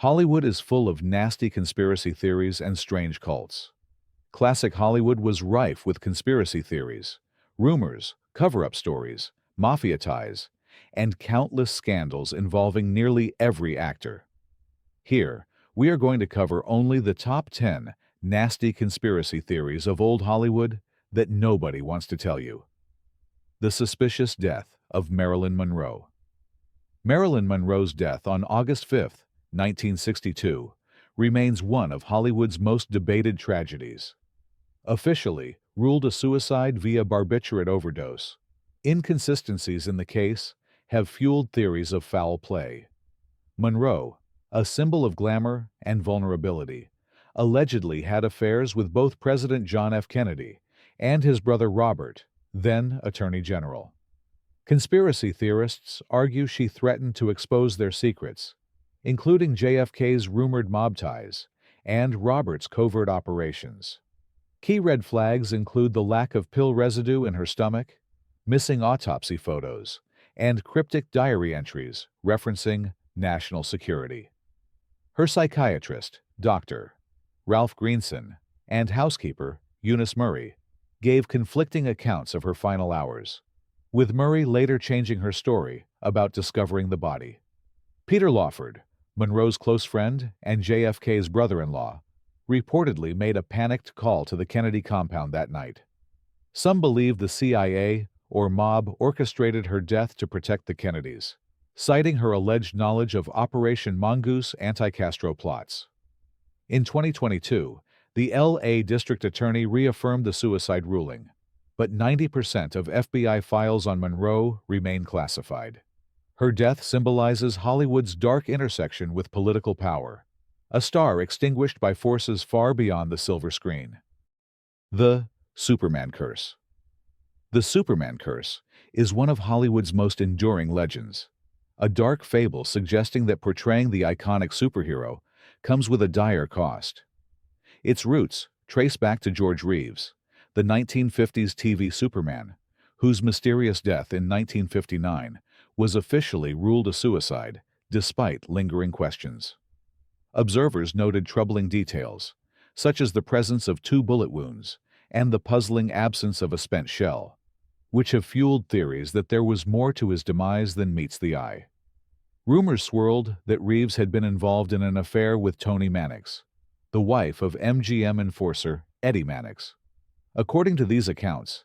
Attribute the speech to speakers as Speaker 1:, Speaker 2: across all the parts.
Speaker 1: Hollywood is full of nasty conspiracy theories and strange cults. Classic Hollywood was rife with conspiracy theories, rumors, cover-up stories, mafia ties, and countless scandals involving nearly every actor. Here, we are going to cover only the top 10 nasty conspiracy theories of old Hollywood that nobody wants to tell you. The suspicious death of Marilyn Monroe. Marilyn Monroe's death on August 5, 1962, remains one of Hollywood's most debated tragedies. Officially ruled a suicide via barbiturate overdose, inconsistencies in the case have fueled theories of foul play. Monroe, a symbol of glamour and vulnerability, allegedly had affairs with both President John F. Kennedy and his brother Robert, then Attorney General. Conspiracy theorists argue she threatened to expose their secrets, including JFK's rumored mob ties and Robert's covert operations. Key red flags include the lack of pill residue in her stomach, missing autopsy photos, and cryptic diary entries referencing national security. Her psychiatrist, Dr. Ralph Greenson, and housekeeper, Eunice Murray, gave conflicting accounts of her final hours, with Murray later changing her story about discovering the body. Peter Lawford, Monroe's close friend and JFK's brother-in-law, reportedly made a panicked call to the Kennedy compound that night. Some believe the CIA or mob orchestrated her death to protect the Kennedys, citing her alleged knowledge of Operation Mongoose anti-Castro plots. In 2022, the L.A. District Attorney reaffirmed the suicide ruling, but 90% of FBI files on Monroe remain classified. Her death symbolizes Hollywood's dark intersection with political power, a star extinguished by forces far beyond the silver screen. The Superman Curse. The Superman Curse is one of Hollywood's most enduring legends, a dark fable suggesting that portraying the iconic superhero comes with a dire cost. Its roots trace back to George Reeves, the 1950s TV Superman, whose mysterious death in 1959 was officially ruled a suicide, despite lingering questions. Observers noted troubling details, such as the presence of 2 bullet wounds and the puzzling absence of a spent shell, which have fueled theories that there was more to his demise than meets the eye. Rumors swirled that Reeves had been involved in an affair with Toni Mannix, the wife of MGM enforcer Eddie Mannix. According to these accounts,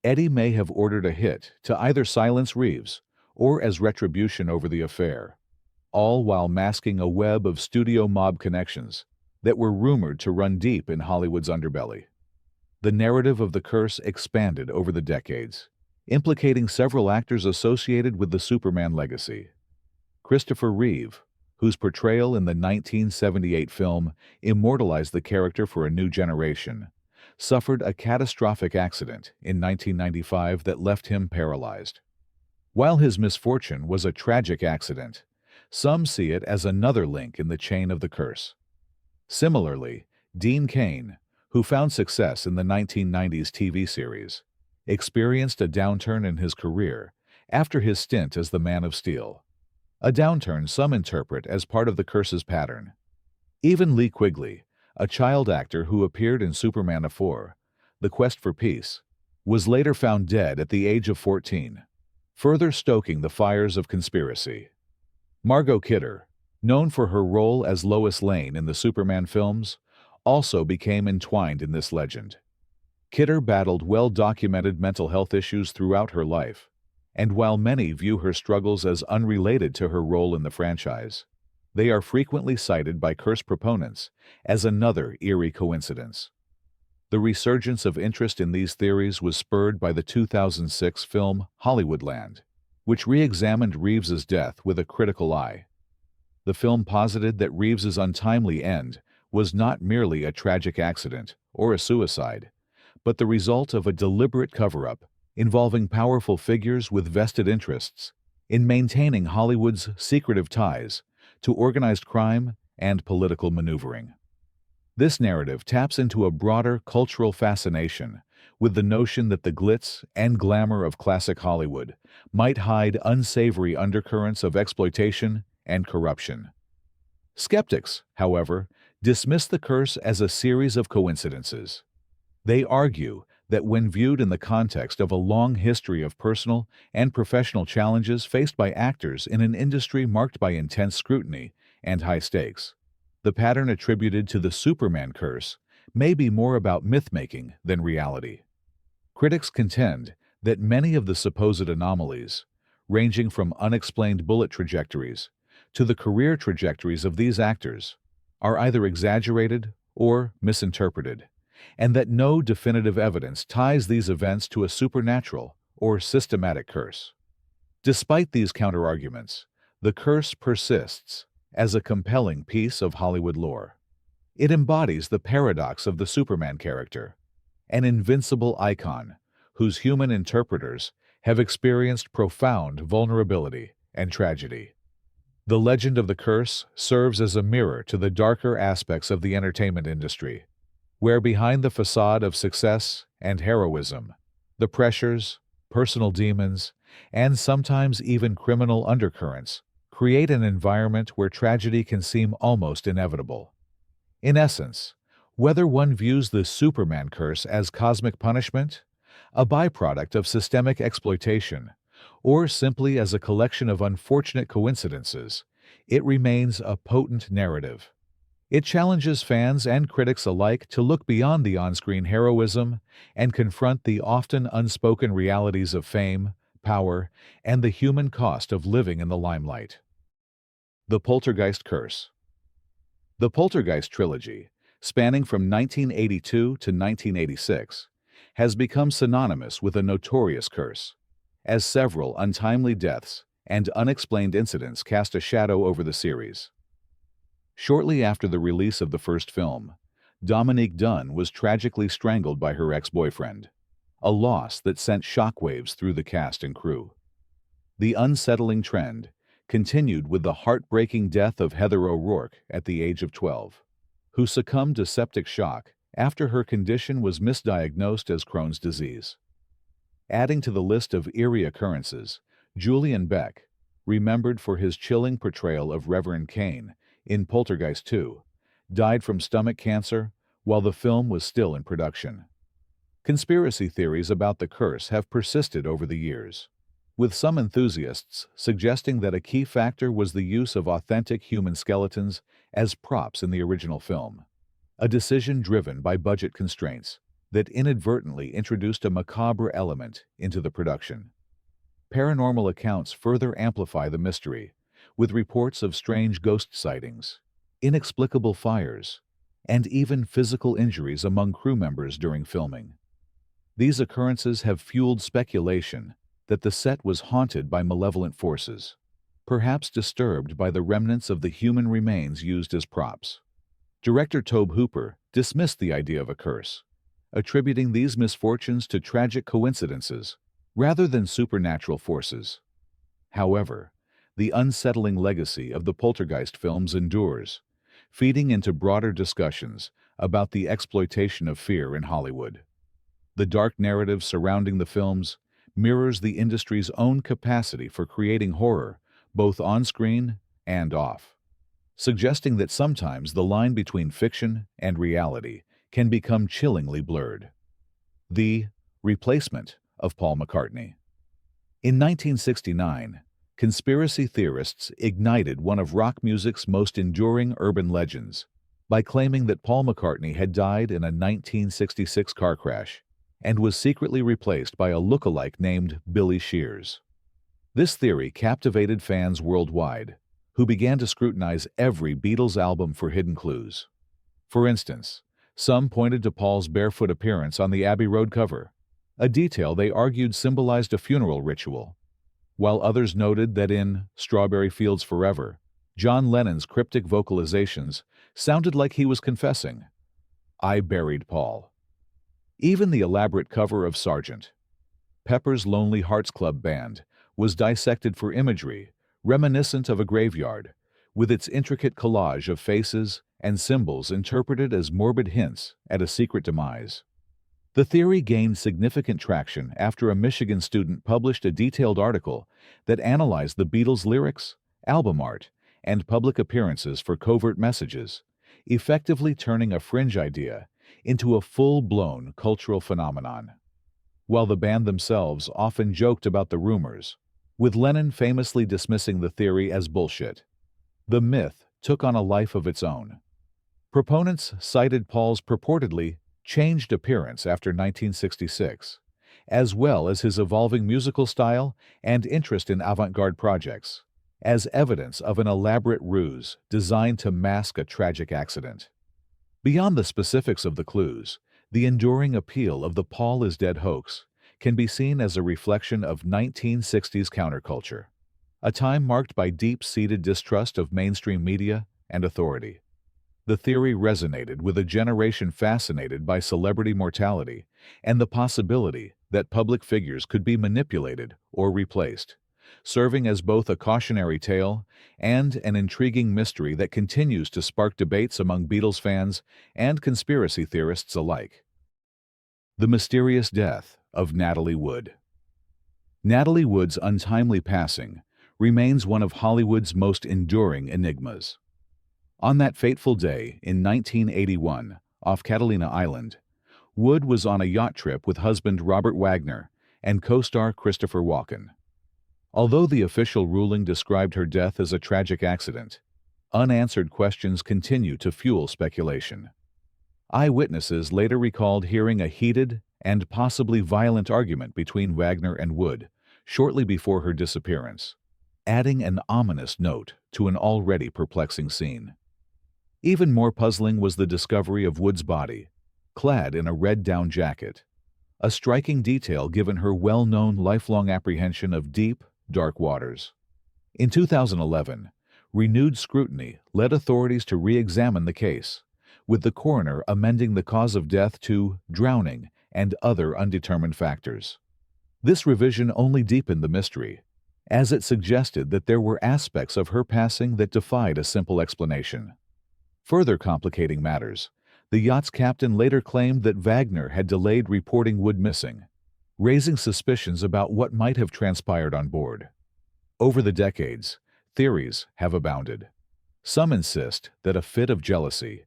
Speaker 1: Eddie may have ordered a hit to either silence Reeves or as retribution over the affair, all while masking a web of studio mob connections that were rumored to run deep in Hollywood's underbelly. The narrative of the curse expanded over the decades, implicating several actors associated with the Superman legacy. Christopher Reeve, whose portrayal in the 1978 film immortalized the character for a new generation, suffered a catastrophic accident in 1995 that left him paralyzed. While his misfortune was a tragic accident, some see it as another link in the chain of the curse. Similarly, Dean Cain, who found success in the 1990s TV series, experienced a downturn in his career after his stint as the Man of Steel, a downturn some interpret as part of the curse's pattern. Even Lee Quigley, a child actor who appeared in Superman 4, The Quest for Peace, was later found dead at the age of 14, further stoking the fires of conspiracy. Margot Kidder, known for her role as Lois Lane in the Superman films, also became entwined in this legend. Kidder battled well-documented mental health issues throughout her life, and while many view her struggles as unrelated to her role in the franchise, they are frequently cited by curse proponents as another eerie coincidence. The resurgence of interest in these theories was spurred by the 2006 film Hollywoodland, which re-examined Reeves's death with a critical eye. The film posited that Reeves's untimely end was not merely a tragic accident or a suicide, but the result of a deliberate cover-up involving powerful figures with vested interests in maintaining Hollywood's secretive ties to organized crime and political maneuvering. This narrative taps into a broader cultural fascination with the notion that the glitz and glamour of classic Hollywood might hide unsavory undercurrents of exploitation and corruption. Skeptics, however, dismiss the curse as a series of coincidences. They argue that when viewed in the context of a long history of personal and professional challenges faced by actors in an industry marked by intense scrutiny and high stakes, the pattern attributed to the Superman curse may be more about myth-making than reality. Critics contend that many of the supposed anomalies, ranging from unexplained bullet trajectories to the career trajectories of these actors, are either exaggerated or misinterpreted, and that no definitive evidence ties these events to a supernatural or systematic curse. Despite these counterarguments, the curse persists as a compelling piece of Hollywood lore. It embodies the paradox of the Superman character, an invincible icon whose human interpreters have experienced profound vulnerability and tragedy. The legend of the curse serves as a mirror to the darker aspects of the entertainment industry, where behind the facade of success and heroism, the pressures, personal demons, and sometimes even criminal undercurrents create an environment where tragedy can seem almost inevitable. In essence, whether one views the Superman curse as cosmic punishment, a byproduct of systemic exploitation, or simply as a collection of unfortunate coincidences, it remains a potent narrative. It challenges fans and critics alike to look beyond the on-screen heroism and confront the often unspoken realities of fame, power, and the human cost of living in the limelight. The Poltergeist Curse. The Poltergeist trilogy, spanning from 1982 to 1986, has become synonymous with a notorious curse, as several untimely deaths and unexplained incidents cast a shadow over the series. Shortly after the release of the first film, Dominique Dunne was tragically strangled by her ex-boyfriend, a loss that sent shockwaves through the cast and crew. The unsettling trend continued with the heartbreaking death of Heather O'Rourke at the age of 12, who succumbed to septic shock after her condition was misdiagnosed as Crohn's disease. Adding to the list of eerie occurrences, Julian Beck, remembered for his chilling portrayal of Reverend Kane in Poltergeist 2, died from stomach cancer while the film was still in production. Conspiracy theories about the curse have persisted over the years, with some enthusiasts suggesting that a key factor was the use of authentic human skeletons as props in the original film, a decision driven by budget constraints that inadvertently introduced a macabre element into the production. Paranormal accounts further amplify the mystery, with reports of strange ghost sightings, inexplicable fires, and even physical injuries among crew members during filming. These occurrences have fueled speculation that the set was haunted by malevolent forces, perhaps disturbed by the remnants of the human remains used as props. Director Tobe Hooper dismissed the idea of a curse, attributing these misfortunes to tragic coincidences rather than supernatural forces. However, the unsettling legacy of the Poltergeist films endures, feeding into broader discussions about the exploitation of fear in Hollywood. The dark narrative surrounding the films mirrors the industry's own capacity for creating horror, both on-screen and off, suggesting that sometimes the line between fiction and reality can become chillingly blurred. The replacement of Paul McCartney. In 1969, conspiracy theorists ignited one of rock music's most enduring urban legends by claiming that Paul McCartney had died in a 1966 car crash and was secretly replaced by a look-alike named Billy Shears. This theory captivated fans worldwide, who began to scrutinize every Beatles album for hidden clues. For instance, some pointed to Paul's barefoot appearance on the Abbey Road cover, a detail they argued symbolized a funeral ritual, while others noted that in Strawberry Fields Forever, John Lennon's cryptic vocalizations sounded like he was confessing, "I buried Paul." Even the elaborate cover of Sgt. Pepper's Lonely Hearts Club Band was dissected for imagery reminiscent of a graveyard, with its intricate collage of faces and symbols interpreted as morbid hints at a secret demise. The theory gained significant traction after a Michigan student published a detailed article that analyzed the Beatles' lyrics, album art, and public appearances for covert messages, effectively turning a fringe idea into a full-blown cultural phenomenon. While the band themselves often joked about the rumors, with Lennon famously dismissing the theory as bullshit, the myth took on a life of its own. Proponents cited Paul's purportedly changed appearance after 1966, as well as his evolving musical style and interest in avant-garde projects, as evidence of an elaborate ruse designed to mask a tragic accident. Beyond the specifics of the clues, the enduring appeal of the Paul is dead hoax can be seen as a reflection of 1960s counterculture, a time marked by deep-seated distrust of mainstream media and authority. The theory resonated with a generation fascinated by celebrity mortality and the possibility that public figures could be manipulated or replaced, serving as both a cautionary tale and an intriguing mystery that continues to spark debates among Beatles fans and conspiracy theorists alike. The mysterious death of Natalie Wood. Natalie Wood's untimely passing remains one of Hollywood's most enduring enigmas. On that fateful day in 1981, off Catalina Island, Wood was on a yacht trip with husband Robert Wagner and co-star Christopher Walken. Although the official ruling described her death as a tragic accident, unanswered questions continue to fuel speculation. Eyewitnesses later recalled hearing a heated and possibly violent argument between Wagner and Wood shortly before her disappearance, adding an ominous note to an already perplexing scene. Even more puzzling was the discovery of Wood's body, clad in a red down jacket, a striking detail given her well-known lifelong apprehension of deep, dark waters. In 2011, renewed scrutiny led authorities to re-examine the case, with the coroner amending the cause of death to drowning and other undetermined factors. This revision only deepened the mystery, as it suggested that there were aspects of her passing that defied a simple explanation. Further complicating matters, the yacht's captain later claimed that Wagner had delayed reporting Wood missing, raising suspicions about what might have transpired on board. Over the decades, theories have abounded. Some insist that a fit of jealousy,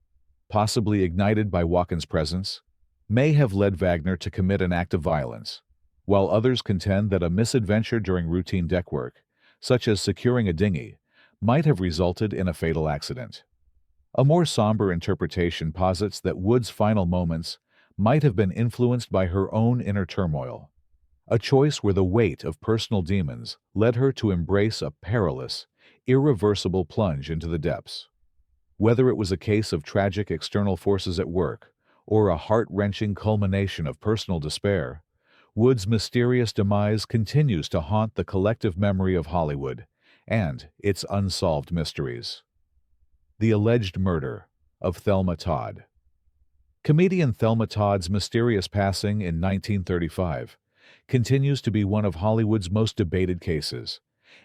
Speaker 1: possibly ignited by Walken's presence, may have led Wagner to commit an act of violence, while others contend that a misadventure during routine deck work, such as securing a dinghy, might have resulted in a fatal accident. A more somber interpretation posits that Wood's final moments might have been influenced by her own inner turmoil, a choice where the weight of personal demons led her to embrace a perilous, irreversible plunge into the depths. Whether it was a case of tragic external forces at work or a heart-wrenching culmination of personal despair, Wood's mysterious demise continues to haunt the collective memory of Hollywood and its unsolved mysteries. The alleged murder of Thelma Todd. Comedian Thelma Todd's mysterious passing in 1935 continues to be one of Hollywood's most debated cases,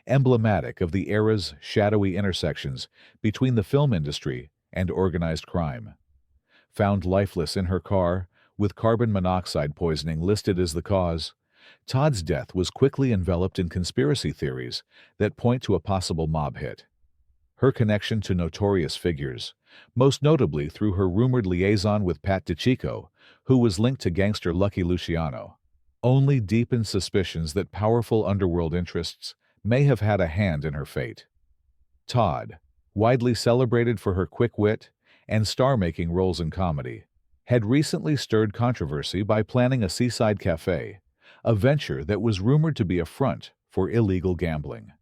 Speaker 1: emblematic of the era's shadowy intersections between the film industry and organized crime. Found lifeless in her car, with carbon monoxide poisoning listed as the cause, Todd's death was quickly enveloped in conspiracy theories that point to a possible mob hit. Her connection to notorious figures, most notably through her rumored liaison with Pat DiCicco, who was linked to gangster Lucky Luciano, only deepened suspicions that powerful underworld interests may have had a hand in her fate. Todd, widely celebrated for her quick wit and star-making roles in comedy, had recently stirred controversy by planning a seaside cafe, a venture that was rumored to be a front for illegal gambling.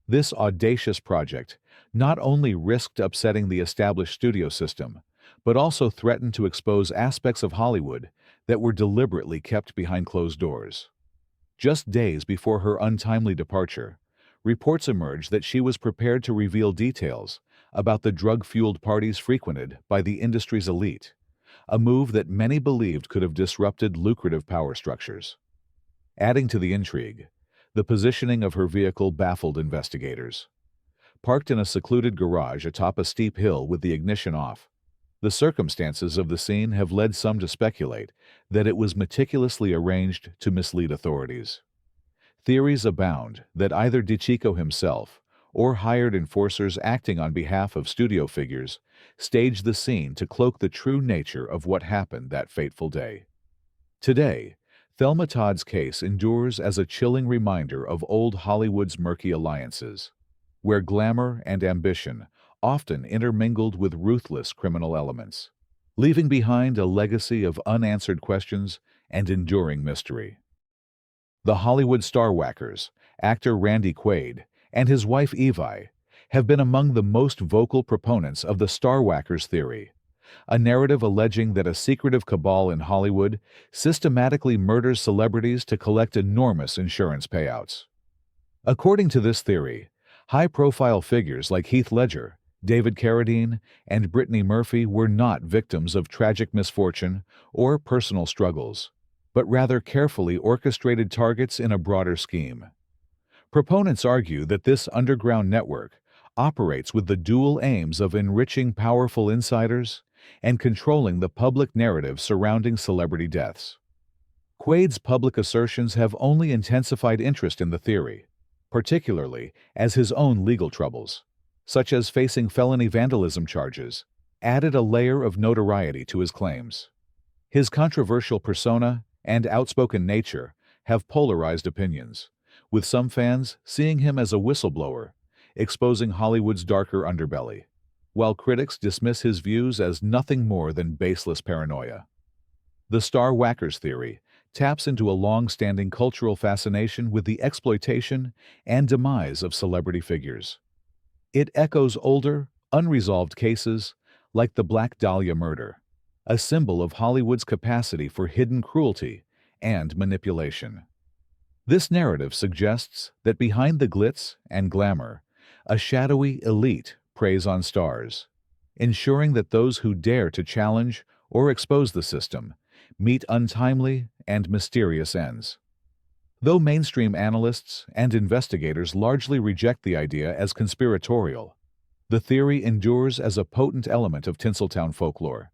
Speaker 1: This audacious project not only risked upsetting the established studio system, but also threatened to expose aspects of Hollywood that were deliberately kept behind closed doors. Just days before her untimely departure, reports emerged that she was prepared to reveal details about the drug-fueled parties frequented by the industry's elite, a move that many believed could have disrupted lucrative power structures. Adding to the intrigue, the positioning of her vehicle baffled investigators. Parked in a secluded garage atop a steep hill with the ignition off, the circumstances of the scene have led some to speculate that it was meticulously arranged to mislead authorities. Theories abound that either DiCicco himself or hired enforcers acting on behalf of studio figures staged the scene to cloak the true nature of what happened that fateful day. Today, Thelma Todd's case endures as a chilling reminder of old Hollywood's murky alliances, where glamour and ambition often intermingled with ruthless criminal elements, leaving behind a legacy of unanswered questions and enduring mystery. The Hollywood star whackers, actor Randy Quaid and his wife Evie, have been among the most vocal proponents of the star whackers theory, a narrative alleging that a secretive cabal in Hollywood systematically murders celebrities to collect enormous insurance payouts. According to this theory, high-profile figures like Heath Ledger, David Carradine, and Brittany Murphy were not victims of tragic misfortune or personal struggles, but rather carefully orchestrated targets in a broader scheme. Proponents argue that this underground network operates with the dual aims of enriching powerful insiders and controlling the public narrative surrounding celebrity deaths. Quaid's public assertions have only intensified interest in the theory, particularly as his own legal troubles, such as facing felony vandalism charges, added a layer of notoriety to his claims. His controversial persona and outspoken nature have polarized opinions, with some fans seeing him as a whistleblower, exposing Hollywood's darker underbelly, while critics dismiss his views as nothing more than baseless paranoia. The star whackers theory taps into a long-standing cultural fascination with the exploitation and demise of celebrity figures. It echoes older, unresolved cases like the Black Dahlia murder, a symbol of Hollywood's capacity for hidden cruelty and manipulation. This narrative suggests that behind the glitz and glamour, a shadowy elite preys on stars, ensuring that those who dare to challenge or expose the system meet untimely and mysterious ends. Though mainstream analysts and investigators largely reject the idea as conspiratorial, the theory endures as a potent element of Tinseltown folklore.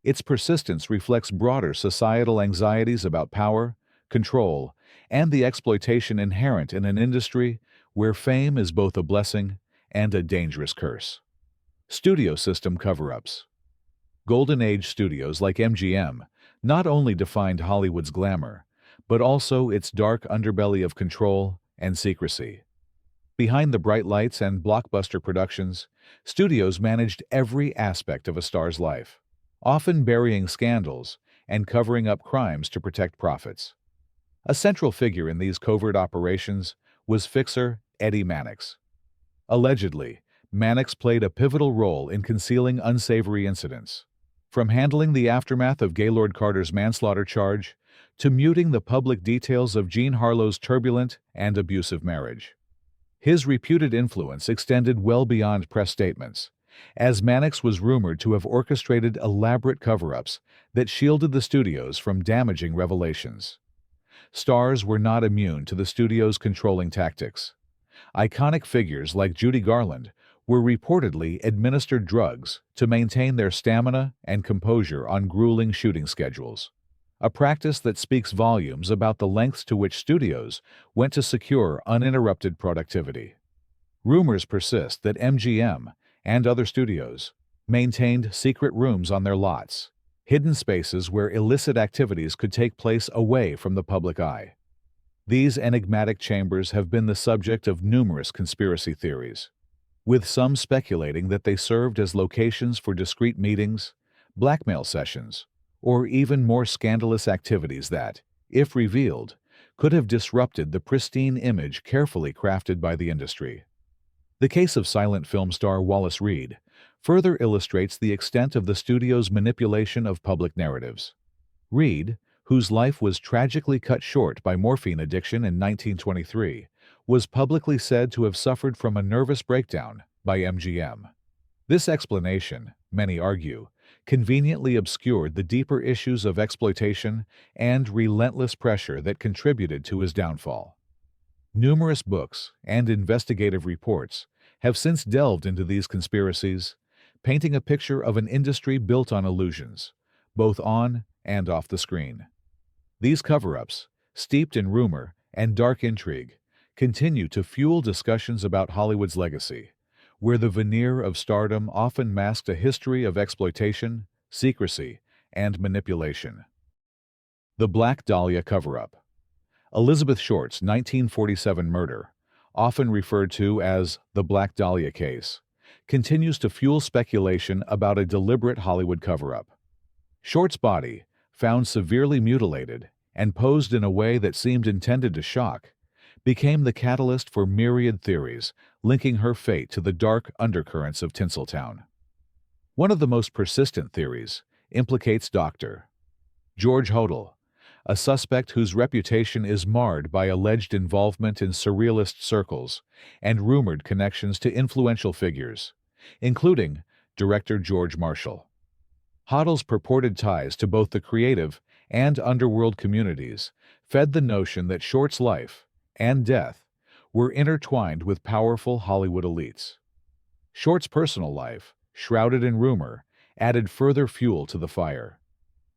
Speaker 1: Its persistence reflects broader societal anxieties about power, control, and the exploitation inherent in an industry where fame is both a blessing and a dangerous curse. Studio system cover-ups. Golden Age studios like MGM not only defined Hollywood's glamour, but also its dark underbelly of control and secrecy. Behind the bright lights and blockbuster productions, studios managed every aspect of a star's life, often burying scandals and covering up crimes to protect profits. A central figure in these covert operations was fixer Eddie Mannix. Allegedly, Mannix played a pivotal role in concealing unsavory incidents, from handling the aftermath of Gaylord Carter's manslaughter charge to muting the public details of Jean Harlow's turbulent and abusive marriage. His reputed influence extended well beyond press statements, as Mannix was rumored to have orchestrated elaborate cover-ups that shielded the studios from damaging revelations. Stars were not immune to the studio's controlling tactics. Iconic figures like Judy Garland were reportedly administered drugs to maintain their stamina and composure on grueling shooting schedules, a practice that speaks volumes about the lengths to which studios went to secure uninterrupted productivity. Rumors persist that MGM and other studios maintained secret rooms on their lots, hidden spaces where illicit activities could take place away from the public eye. These enigmatic chambers have been the subject of numerous conspiracy theories, with some speculating that they served as locations for discreet meetings, blackmail sessions, or even more scandalous activities that, if revealed, could have disrupted the pristine image carefully crafted by the industry. The case of silent film star Wallace Reed further illustrates the extent of the studio's manipulation of public narratives. Reed, whose life was tragically cut short by morphine addiction in 1923, was publicly said to have suffered from a nervous breakdown by MGM. This explanation, many argue, conveniently obscured the deeper issues of exploitation and relentless pressure that contributed to his downfall. Numerous books and investigative reports have since delved into these conspiracies, painting a picture of an industry built on illusions, both on and off the screen. These cover-ups, steeped in rumor and dark intrigue, continue to fuel discussions about Hollywood's legacy, where the veneer of stardom often masked a history of exploitation, secrecy, and manipulation. The Black Dahlia cover-up. Elizabeth Short's 1947 murder, often referred to as the Black Dahlia case, continues to fuel speculation about a deliberate Hollywood cover-up. Short's body, found severely mutilated and posed in a way that seemed intended to shock, became the catalyst for myriad theories linking her fate to the dark undercurrents of Tinseltown. One of the most persistent theories implicates Dr. George Hodel, a suspect whose reputation is marred by alleged involvement in surrealist circles and rumored connections to influential figures, including director George Marshall. Hodel's purported ties to both the creative and underworld communities fed the notion that Short's life and death were intertwined with powerful Hollywood elites. Short's personal life, shrouded in rumor, added further fuel to the fire.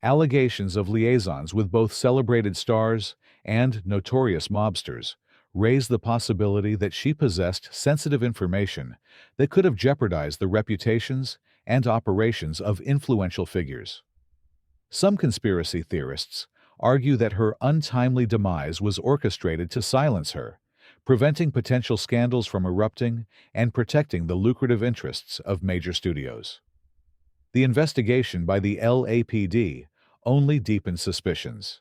Speaker 1: Allegations of liaisons with both celebrated stars and notorious mobsters raised the possibility that she possessed sensitive information that could have jeopardized the reputations and operations of influential figures. Some conspiracy theorists argue that her untimely demise was orchestrated to silence her, preventing potential scandals from erupting and protecting the lucrative interests of major studios. The investigation by the LAPD only deepened suspicions.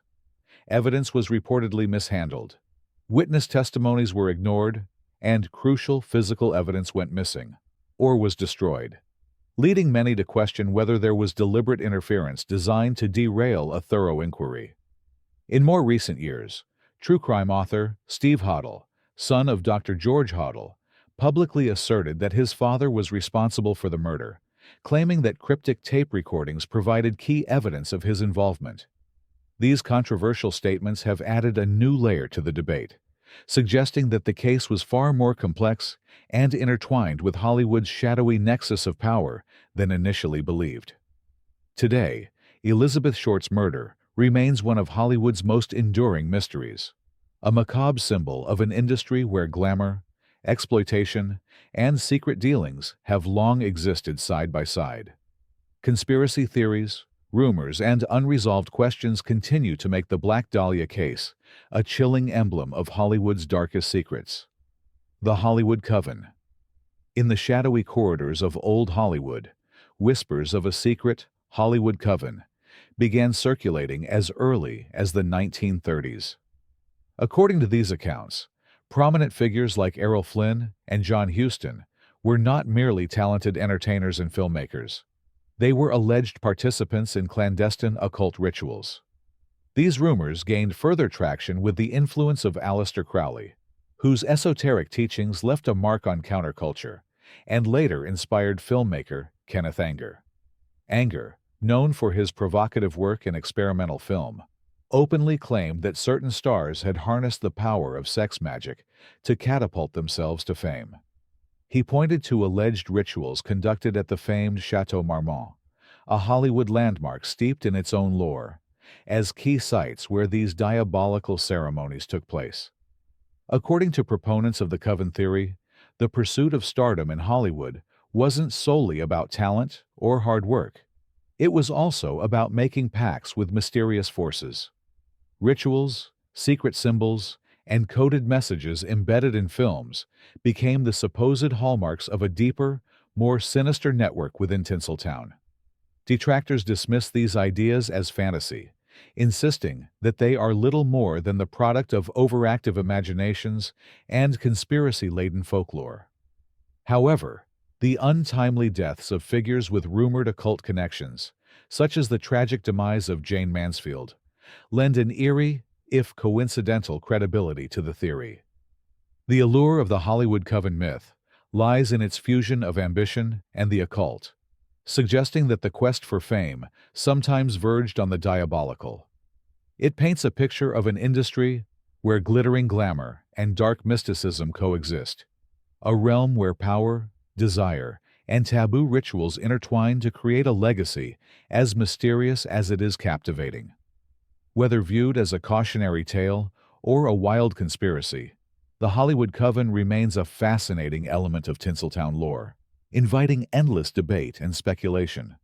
Speaker 1: Evidence was reportedly mishandled. Witness testimonies were ignored, and crucial physical evidence went missing, or was destroyed, leading many to question whether there was deliberate interference designed to derail a thorough inquiry. In more recent years, true crime author Steve Hodel, son of Dr. George Hodel, publicly asserted that his father was responsible for the murder, claiming that cryptic tape recordings provided key evidence of his involvement. These controversial statements have added a new layer to the debate, suggesting that the case was far more complex and intertwined with Hollywood's shadowy nexus of power than initially believed. Today, Elizabeth Short's murder remains one of Hollywood's most enduring mysteries, a macabre symbol of an industry where glamour, exploitation, and secret dealings have long existed side by side. Conspiracy theories, rumors, and unresolved questions continue to make the Black Dahlia case a chilling emblem of Hollywood's darkest secrets. The Hollywood Coven. In the shadowy corridors of old Hollywood, whispers of a secret Hollywood coven began circulating as early as the 1930s. According to these accounts, prominent figures like Errol Flynn and John Huston were not merely talented entertainers and filmmakers. They were alleged participants in clandestine occult rituals. These rumors gained further traction with the influence of Aleister Crowley, whose esoteric teachings left a mark on counterculture and later inspired filmmaker Kenneth Anger. Anger, known for his provocative work in experimental film, openly claimed that certain stars had harnessed the power of sex magic to catapult themselves to fame. He pointed to alleged rituals conducted at the famed Chateau Marmont, a Hollywood landmark steeped in its own lore, as key sites where these diabolical ceremonies took place. According to proponents of the coven theory, the pursuit of stardom in Hollywood wasn't solely about talent or hard work. It was also about making pacts with mysterious forces. Rituals, secret symbols, and coded messages embedded in films became the supposed hallmarks of a deeper, more sinister network within Tinseltown. Detractors dismiss these ideas as fantasy, insisting that they are little more than the product of overactive imaginations and conspiracy-laden folklore. However, the untimely deaths of figures with rumored occult connections, such as the tragic demise of Jane Mansfield, lend an eerie, if coincidental, credibility to the theory. The allure of the Hollywood coven myth lies in its fusion of ambition and the occult, suggesting that the quest for fame sometimes verged on the diabolical. It paints a picture of an industry where glittering glamour and dark mysticism coexist, a realm where power, desire, and taboo rituals intertwine to create a legacy as mysterious as it is captivating. Whether viewed as a cautionary tale or a wild conspiracy, The Hollywood coven remains a fascinating element of Tinseltown lore, inviting endless debate and speculation.